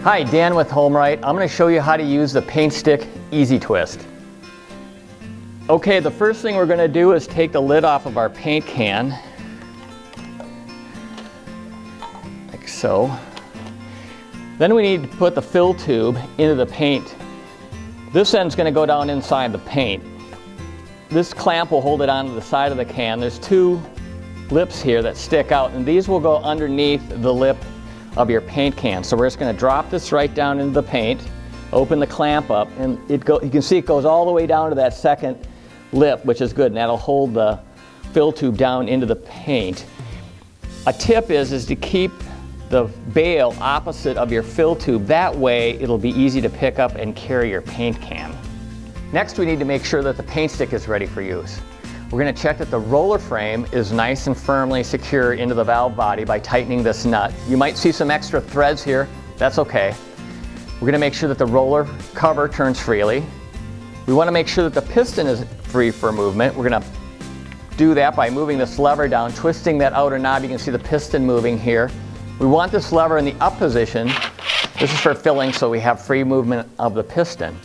Hi, Dan with HomeRite. I'm going to show you how to use the PaintStick EZ-Twist. Okay, the first thing we're going to do is take the lid off of our paint can, like so. Then we need to put the fill tube into the paint. This end's going to go down inside the paint. This clamp will hold it onto the side of the can. There's two lips here that stick out, and these will go underneath the lip of your paint can. So we're just going to drop this right down into the paint, open the clamp up, and you can see it goes all the way down to that second lip, which is good, and that'll hold the fill tube down into the paint. A tip is to keep the bail opposite of your fill tube. That way it'll be easy to pick up and carry your paint can. Next, we need to make sure that the paint stick is ready for use. We're going to check that the roller frame is nice and firmly secure into the valve body by tightening this nut. You might see some extra threads here. That's okay. We're going to make sure that the roller cover turns freely. We want to make sure that the piston is free for movement. We're going to do that by moving this lever down, twisting that outer knob. You can see the piston moving here. We want this lever in the up position. This is for filling, so we have free movement of the piston.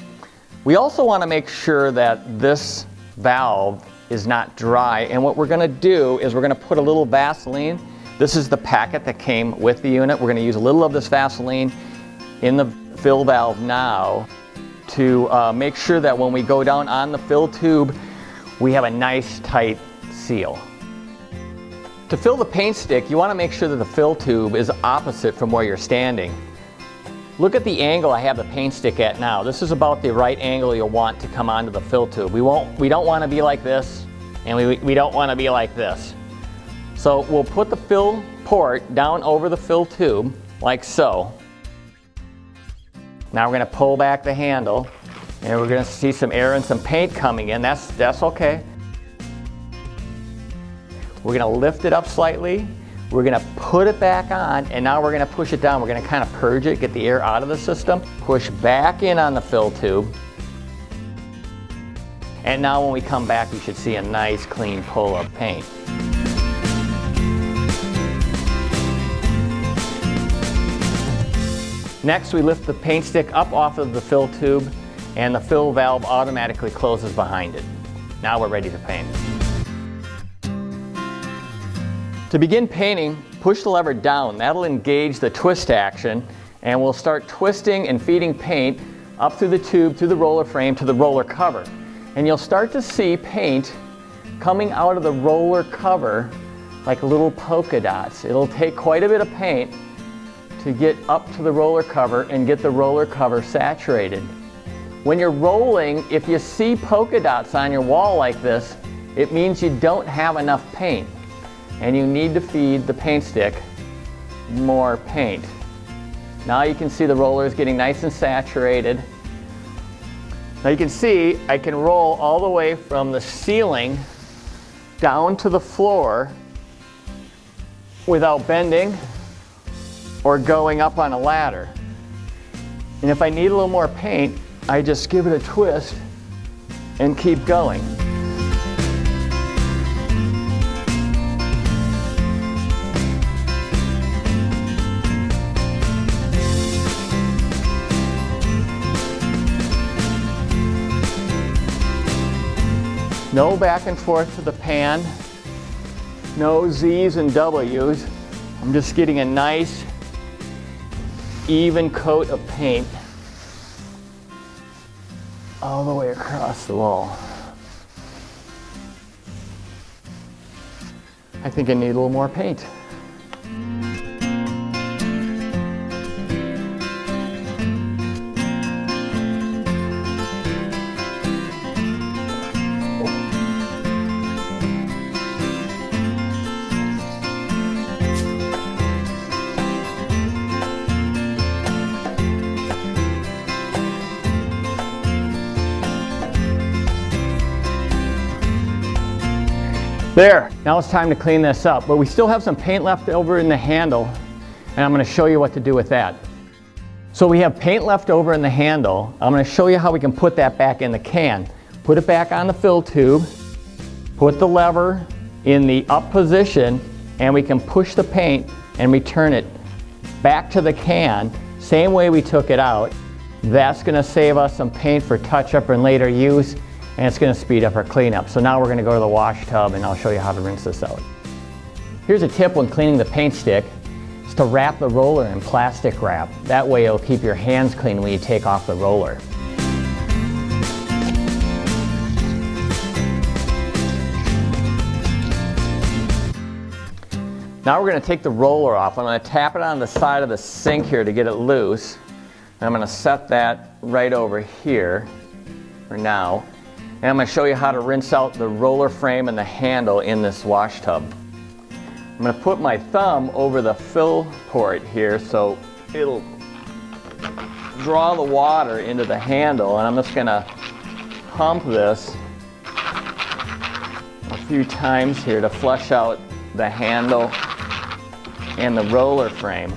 We also want to make sure that this valve is not dry, and what we're going to do is we're going to put a little Vaseline. This is the packet that came with the unit. We're going to use a little of this Vaseline in the fill valve now to make sure that when we go down on the fill tube, we have a nice tight seal. To fill the paint stick, you want to make sure that the fill tube is opposite from where you're standing. Look at the angle I have the paint stick at now. This is about the right angle you'll want to come onto the fill tube. We don't want to be like this, and we don't want to be like this. So we'll put the fill port down over the fill tube, like so. Now we're going to pull back the handle, and we're going to see some air and some paint coming in. That's okay. We're going to lift it up slightly. We're going to put it back on, and now we're going to push it down. We're going to kind of purge it, get the air out of the system, push back in on the fill tube. And now when we come back, you should see a nice clean pull of paint. Next, we lift the paint stick up off of the fill tube, and the fill valve automatically closes behind it. Now we're ready to paint. To begin painting, push the lever down. That'll engage the twist action, and we'll start twisting and feeding paint up through the tube, through the roller frame, to the roller cover. And you'll start to see paint coming out of the roller cover like little polka dots. It'll take quite a bit of paint to get up to the roller cover and get the roller cover saturated. When you're rolling, if you see polka dots on your wall like this, it means you don't have enough paint, and you need to feed the paint stick more paint. Now you can see the roller is getting nice and saturated. Now you can see I can roll all the way from the ceiling down to the floor without bending or going up on a ladder. And if I need a little more paint, I just give it a twist and keep going. No back and forth to the pan, no Z's and W's. I'm just getting a nice, even coat of paint all the way across the wall. I think I need a little more paint. There, now it's time to clean this up, but we still have some paint left over in the handle, and I'm going to show you what to do with that. So we have paint left over in the handle. I'm going to show you how we can put that back in the can. Put it back on the fill tube, put the lever in the up position, and we can push the paint and return it back to the can same way we took it out. That's going to save us some paint for touch-up and later use, and it's going to speed up our cleanup. So now we're going to go to the wash tub and I'll show you how to rinse this out. Here's a tip when cleaning the paint stick, is to wrap the roller in plastic wrap. That way it'll keep your hands clean when you take off the roller. Now we're going to take the roller off. I'm going to tap it on the side of the sink here to get it loose. And I'm going to set that right over here for now. And I'm going to show you how to rinse out the roller frame and the handle in this wash tub. I'm going to put my thumb over the fill port here so it'll draw the water into the handle, and I'm just going to pump this a few times here to flush out the handle and the roller frame.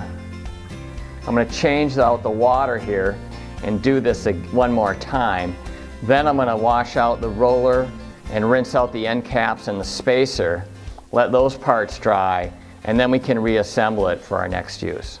I'm going to change out the water here and do this one more time. Then I'm going to wash out the roller and rinse out the end caps and the spacer. Let those parts dry, and then we can reassemble it for our next use.